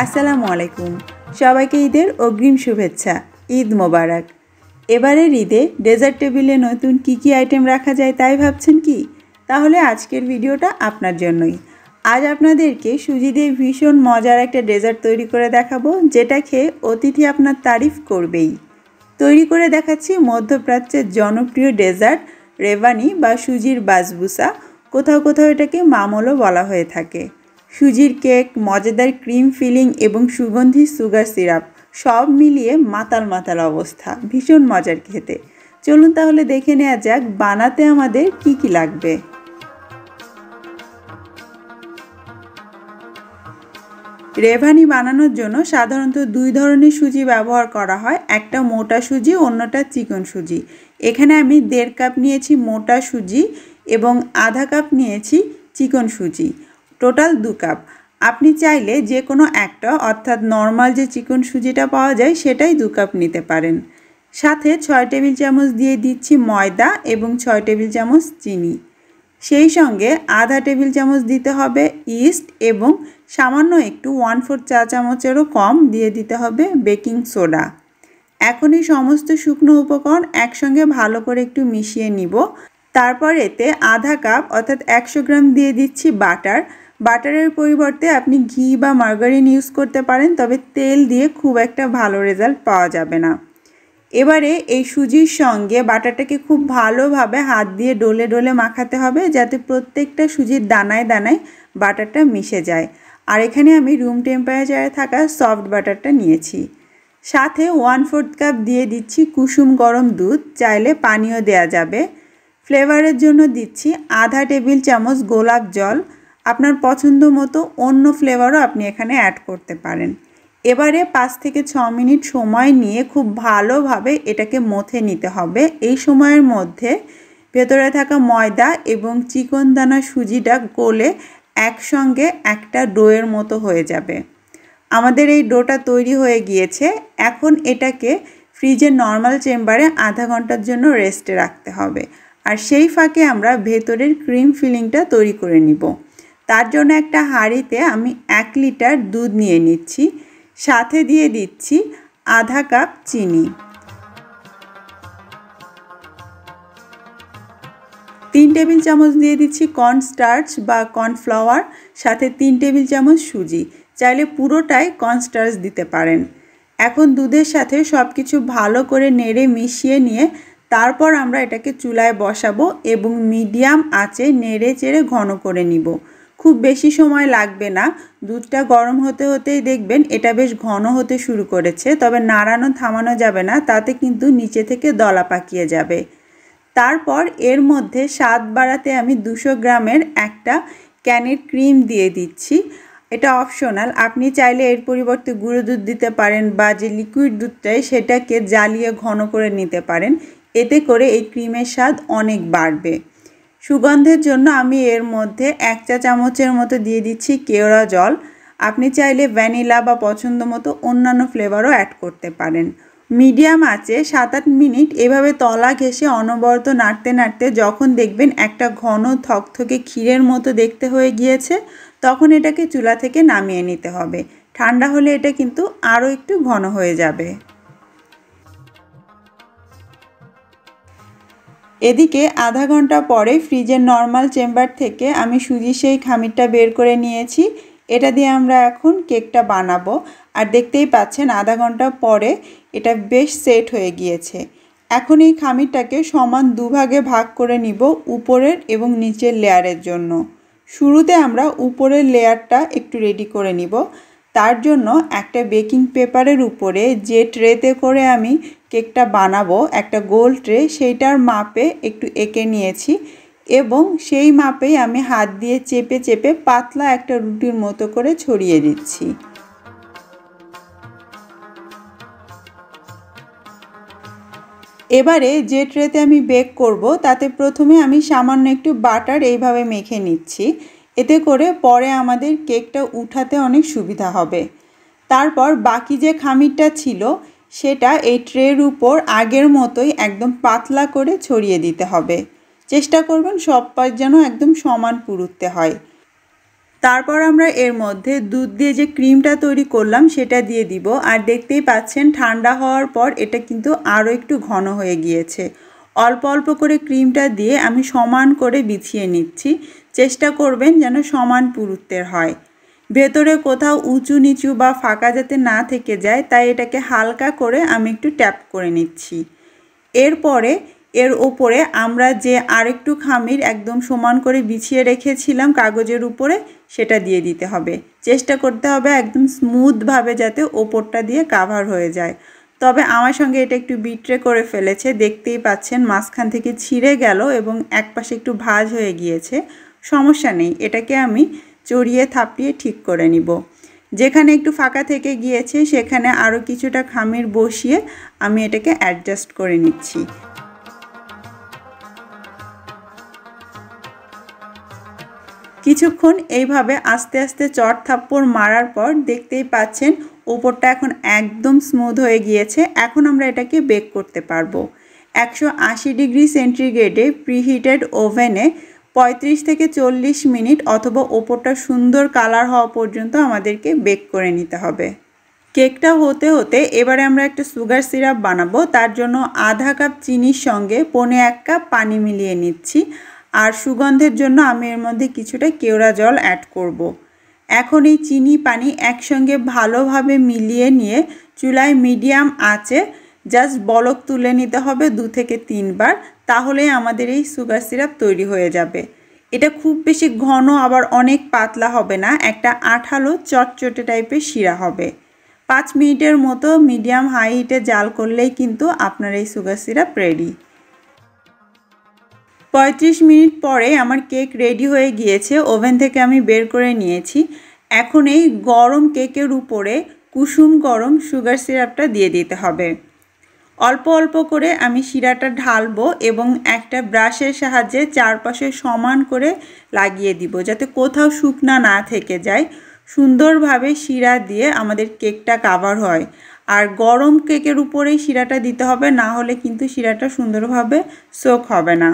আসসালামু আলাইকুম সবাইকে ঈদের অগ্রিম শুভেচ্ছা ঈদ মোবারক। এবারের ঈদে ডেজার্ট টেবিলে নতুন কি আইটেম রাখা যায় তাই ভাবছেন কি? তাহলে আজকের ভিডিওটা আপনার জন্যই। আজ আপনাদেরকে সুজি দিয়ে ভীষণ মজার একটা ডেজার্ট তৈরি করে দেখাবো, যেটা খেয়ে অতিথি আপনার তারিফ করবেই। তৈরি করে দেখাচ্ছি মধ্যপ্রাচ্যের জনপ্রিয় ডেজার্ট রেভানি বা সুজির বাসবুসা। কোথাও কোথাও এটাকে মামলও বলা হয়ে থাকে। সুজির কেক, মজাদার ক্রিম ফিলিং এবং সুগন্ধি সুগার সিরাপ সব মিলিয়ে মাতাল মাতাল অবস্থা, ভীষণ মজার খেতে। চলুন তাহলে দেখে নেওয়া যাক বানাতে আমাদের কি লাগবে। রেভানি বানানোর জন্য সাধারণত দুই ধরনের সুজি ব্যবহার করা হয়, একটা মোটা সুজি, অন্যটা চিকন সুজি। এখানে আমি 1.5 কাপ নিয়েছি মোটা সুজি এবং আধা কাপ নিয়েছি চিকন সুজি, টোটাল 2 কাপ। আপনি চাইলে যে কোনো একটা, অর্থাৎ নর্মাল যে চিকন সুজিটা পাওয়া যায় সেটাই 2 কাপ নিতে পারেন। সাথে 6 টেবিল চামচ দিয়ে দিচ্ছি ময়দা এবং 6 টেবিল চামচ চিনি। সেই সঙ্গে আধা টেবিল চামচ দিতে হবে ইস্ট এবং সামান্য একটু 1/4 চা চামচেরও কম দিয়ে দিতে হবে বেকিং সোডা। এখন এই সমস্ত শুকনো উপকরণ একসঙ্গে ভালো করে একটু মিশিয়ে নিব। তারপর এতে আধা কাপ অর্থাৎ 100 গ্রাম দিয়ে দিচ্ছি বাটার। বাটারের পরিবর্তে আপনি ঘি বা মার্গারিন ইউজ করতে পারেন, তবে তেল দিয়ে খুব একটা ভালো রেজাল্ট পাওয়া যাবে না। এবারে এই সুজির সঙ্গে বাটারটাকে খুব ভালোভাবে হাত দিয়ে ডলে ডলে মাখাতে হবে, যাতে প্রত্যেকটা সুজির দানায় দানায় বাটারটা মিশে যায়। আর এখানে আমি রুম টেম্পারেচারে থাকা সফট বাটারটা নিয়েছি। সাথে 1/4 কাপ দিয়ে দিচ্ছি কুসুম গরম দুধ, চাইলে পানিও দেয়া যাবে। ফ্লেভারের জন্য দিচ্ছি আধা টেবিল চামচ গোলাপ জল। আপনার পছন্দ মতো অন্য ফ্লেভারও আপনি এখানে অ্যাড করতে পারেন। এবারে 5 থেকে 6 মিনিট সময় নিয়ে খুব ভালোভাবে এটাকে মথে নিতে হবে। এই সময়ের মধ্যে ভেতরে থাকা ময়দা এবং চিকন দানা সুজিটা গলে একসঙ্গে একটা ডোয়ের মতো হয়ে যাবে। আমাদের এই ডোটা তৈরি হয়ে গিয়েছে। এখন এটাকে ফ্রিজের নর্মাল চেম্বারে আধা ঘন্টার জন্য রেস্টে রাখতে হবে। আর সেই ফাঁকে আমরা ভেতরের ক্রিম ফিলিংটা তৈরি করে নিব। তার জন্য একটা হাঁড়িতে আমি 1 লিটার দুধ নিয়ে নিচ্ছি, সাথে দিয়ে দিচ্ছি আধা কাপ চিনি, 3 টেবিল চামচ দিয়ে দিচ্ছি কর্নস্টার্চ বা কর্নফ্লাওয়ার, সাথে 3 টেবিল চামচ সুজি। চাইলে পুরোটাই কর্নস্টার্চ দিতে পারেন। এখন দুধের সাথে সব কিছু ভালো করে নেড়ে মিশিয়ে নিয়ে তারপর আমরা এটাকে চুলায় বসাবো এবং মিডিয়াম আঁচে নেড়ে চেড়ে ঘন করে নিব। খুব বেশি সময় লাগবে না। দুধটা গরম হতে হতেই দেখবেন এটা বেশ ঘন হতে শুরু করেছে, তবে নাড়ানো থামানো যাবে না, তাতে কিন্তু নিচে থেকে দলা পাকিয়ে যাবে। তারপর এর মধ্যে স্বাদ বাড়াতে আমি 200 গ্রামের একটা ক্যানের ক্রিম দিয়ে দিচ্ছি। এটা অপশনাল, আপনি চাইলে এর পরিবর্তে গুঁড়ো দুধ দিতে পারেন বা যে লিকুইড দুধটাই সেটাকে জ্বালিয়ে ঘন করে নিতে পারেন। এতে করে এই ক্রিমের স্বাদ অনেক বাড়বে। সুগন্ধের জন্য আমি এর মধ্যে 1 চা চামচের মতো দিয়ে দিচ্ছি কেওড়া জল। আপনি চাইলে ভ্যানিলা বা পছন্দ মতো অন্যান্য ফ্লেভারও অ্যাড করতে পারেন। মিডিয়াম আঁচে 7-8 মিনিট এভাবে তলা ঘেঁষে অনবরত নাড়তে নাড়তে যখন দেখবেন একটা ঘন থকথকে ক্ষীরের মতো দেখতে হয়ে গিয়েছে, তখন এটাকে চুলা থেকে নামিয়ে নিতে হবে। ঠান্ডা হলে এটা কিন্তু আরও একটু ঘন হয়ে যাবে। এদিকে আধা ঘন্টা পরে ফ্রিজের নর্মাল চেম্বার থেকে আমি সুজির সেই খামিরটা বের করে নিয়েছি। এটা দিয়ে আমরা এখন কেকটা বানাবো। আর দেখতেই পাচ্ছেন আধা ঘন্টা পরে এটা বেশ সেট হয়ে গিয়েছে। এখন এই খামিরটাকে সমান দুভাগে ভাগ করে নিব, উপরের এবং নিচের লেয়ারের জন্য। শুরুতে আমরা উপরের লেয়ারটা একটু রেডি করে নিব। তার জন্য একটা বেকিং পেপারের উপরে যে ট্রেতে করে আমি কেকটা বানাবো, একটা গোল ট্রে, সেইটার মাপে একটু এঁকে নিয়েছি এবং সেই মাপেই আমি হাত দিয়ে চেপে চেপে পাতলা একটা রুটির মতো করে ছড়িয়ে দিচ্ছি। এবারে যে ট্রেতে আমি বেক করব তাতে প্রথমে আমি সামান্য একটু বাটার এইভাবে মেখে নিচ্ছি। এতে করে পরে আমাদের কেকটা উঠাতে অনেক সুবিধা হবে। তারপর বাকি যে খামিরটা ছিল সেটা এই ট্রের উপর আগের মতোই একদম পাতলা করে ছড়িয়ে দিতে হবে। চেষ্টা করবেন সব পাশ যেন একদম সমান পুরুত্বে হয়। তারপর আমরা এর মধ্যে দুধ দিয়ে যে ক্রিমটা তৈরি করলাম সেটা দিয়ে দিব। আর দেখতেই পাচ্ছেন ঠান্ডা হওয়ার পর এটা কিন্তু আরও একটু ঘন হয়ে গিয়েছে। অল্প অল্প করে ক্রিমটা দিয়ে আমি সমান করে বিছিয়ে নিচ্ছি। চেষ্টা করবেন যেন সমান পুরুত্বের হয়, ভেতরে কোথাও উঁচু নিচু বা ফাঁকা যাতে না থেকে যায়, তাই এটাকে হালকা করে আমি একটু ট্যাপ করে নিচ্ছি। এরপরে এর ওপরে আমরা যে আরেকটু খামির একদম সমান করে বিছিয়ে রেখেছিলাম কাগজের উপরে, সেটা দিয়ে দিতে হবে। চেষ্টা করতে হবে একদম স্মুথভাবে যাতে ওপরটা দিয়ে কাভার হয়ে যায়। তবে আমার সঙ্গে এটা একটু বিট্রে করে ফেলেছে, দেখতেই পাচ্ছেন মাঝখান থেকে ছিঁড়ে গেল এবং একপাশে একটু ভাঁজ হয়ে গিয়েছে। সমস্যা নেই, এটাকে আমি চড়িয়ে থাপিয়ে ঠিক করে নিব। যেখানে একটু ফাঁকা থেকে গিয়েছে সেখানে আরও কিছুটা খামির বসিয়ে আমি এটাকে অ্যাডজাস্ট করে নিচ্ছি। কিছুক্ষণ এইভাবে আস্তে আস্তে চড় থাপ্পড় মারার পর দেখতেই পাচ্ছেন ওপরটা এখন একদম স্মুথ হয়ে গিয়েছে। এখন আমরা এটাকে বেক করতে পারবো 180 ডিগ্রি সেন্টিগ্রেডে প্রিহিটেড ওভেনে 35 থেকে 40 মিনিট অথবা ওপরটা সুন্দর কালার হওয়া পর্যন্ত আমাদেরকে বেক করে নিতে হবে। কেকটা হতে হতে এবারে আমরা একটা সুগার সিরাপ বানাবো। তার জন্য আধা কাপ চিনির সঙ্গে 1.25 কাপ পানি মিলিয়ে নিচ্ছি। আর সুগন্ধের জন্য আমি এর মধ্যে কিছুটা কেওড়া জল অ্যাড করব। এখন এই চিনি পানি একসঙ্গে ভালোভাবে মিলিয়ে নিয়ে চুলায় মিডিয়াম আঁচে জাস্ট বলক তুলে নিতে হবে 2 থেকে 3 বার, তাহলেই আমাদের এই সুগার সিরাপ তৈরি হয়ে যাবে। এটা খুব বেশি ঘন আবার অনেক পাতলা হবে না, একটা আঠালো চটচটে টাইপের শিরা হবে। 5 মিনিটের মতো মিডিয়াম হাই হিটে জাল করলেই কিন্তু আপনার এই সুগার সিরাপ রেডি। 35 মিনিট পরে আমার কেক রেডি হয়ে গিয়েছে, ওভেন থেকে আমি বের করে নিয়েছি। এখন এই গরম কেকের উপরে কুসুম গরম সুগার সিরাপটা দিয়ে দিতে হবে। অল্প অল্প করে আমি শিরাটা ঢালবো এবং একটা ব্রাশের সাহায্যে চারপাশে সমান করে লাগিয়ে দিব যাতে কোথাও শুকনা না থেকে যায়। সুন্দরভাবে শিরা দিয়ে আমাদের কেকটা কাভার হয়। আর গরম কেকের উপরেই শিরাটা দিতে হবে, না হলে কিন্তু শিরাটা সুন্দরভাবে সোক হবে না।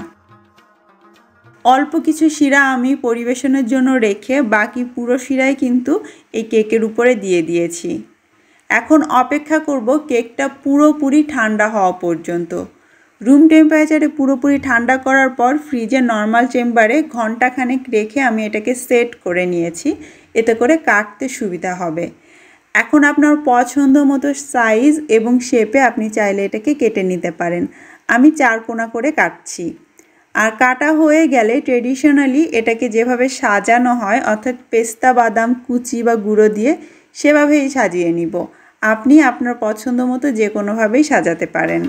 অল্প কিছু শিরা আমি পরিবেশনের জন্য রেখে বাকি পুরো শিরাই কিন্তু এই কেকের উপরে দিয়ে দিয়েছি। এখন অপেক্ষা করব কেকটা পুরোপুরি ঠান্ডা হওয়া পর্যন্ত। রুম টেম্পারেচারে পুরোপুরি ঠান্ডা করার পর ফ্রিজে নর্মাল চেম্বারে ঘন্টাখানেক রেখে আমি এটাকে সেট করে নিয়েছি, এতে করে কাটতে সুবিধা হবে। এখন আপনার পছন্দ মতো সাইজ এবং শেপে আপনি চাইলে এটাকে কেটে নিতে পারেন। আমি 4 কোনা করে কাটছি। আর কাটা হয়ে গেলে ট্রেডিশনালি এটাকে যেভাবে সাজানো হয়, অর্থাৎ পেস্তা বাদাম কুচি বা গুঁড়ো দিয়ে সেভাবেই সাজিয়ে নিব। আপনি আপনার পছন্দ মতো যে কোনোভাবেই সাজাতে পারেন।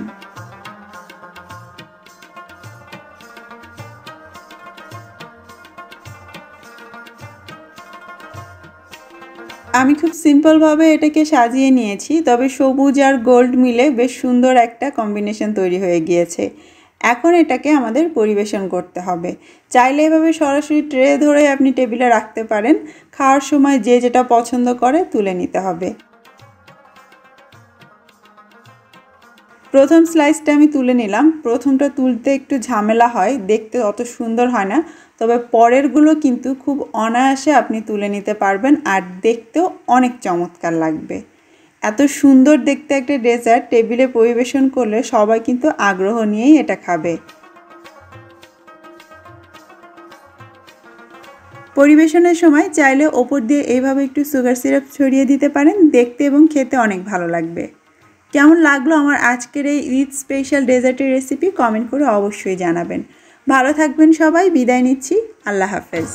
আমি খুব সিম্পলভাবে এটাকে সাজিয়ে নিয়েছি, তবে সবুজ আর গোল্ড মিলে বেশ সুন্দর একটা কম্বিনেশন তৈরি হয়ে গিয়েছে। এখন এটাকে আমাদের পরিবেশন করতে হবে। চাইলে এভাবে সরাসরি ট্রে ধরে আপনি টেবিলে রাখতে পারেন। খাওয়ার সময় যে যেটা পছন্দ করে তুলে নিতে হবে। প্রথম স্লাইসটা আমি তুলে নিলাম। প্রথমটা তুলতে একটু ঝামেলা হয়, দেখতে অত সুন্দর হয় না, তবে পরেরগুলো কিন্তু খুব অনায়াসে আপনি তুলে নিতে পারবেন আর দেখতেও অনেক চমৎকার লাগবে। এত সুন্দর দেখতে একটা ডেজার্ট টেবিলে পরিবেশন করলে সবাই কিন্তু আগ্রহ নিয়েই এটা খাবে। পরিবেশনের সময় চাইলে ওপর দিয়ে এইভাবে একটু সুগার সিরাপ ছড়িয়ে দিতে পারেন, দেখতে এবং খেতে অনেক ভালো লাগবে। কেমন লাগলো আমার আজকের এই ঈদ স্পেশাল ডেজার্টের রেসিপি কমেন্ট করে অবশ্যই জানাবেন। ভালো থাকবেন সবাই, বিদায় নিচ্ছি, আল্লাহ হাফেজ।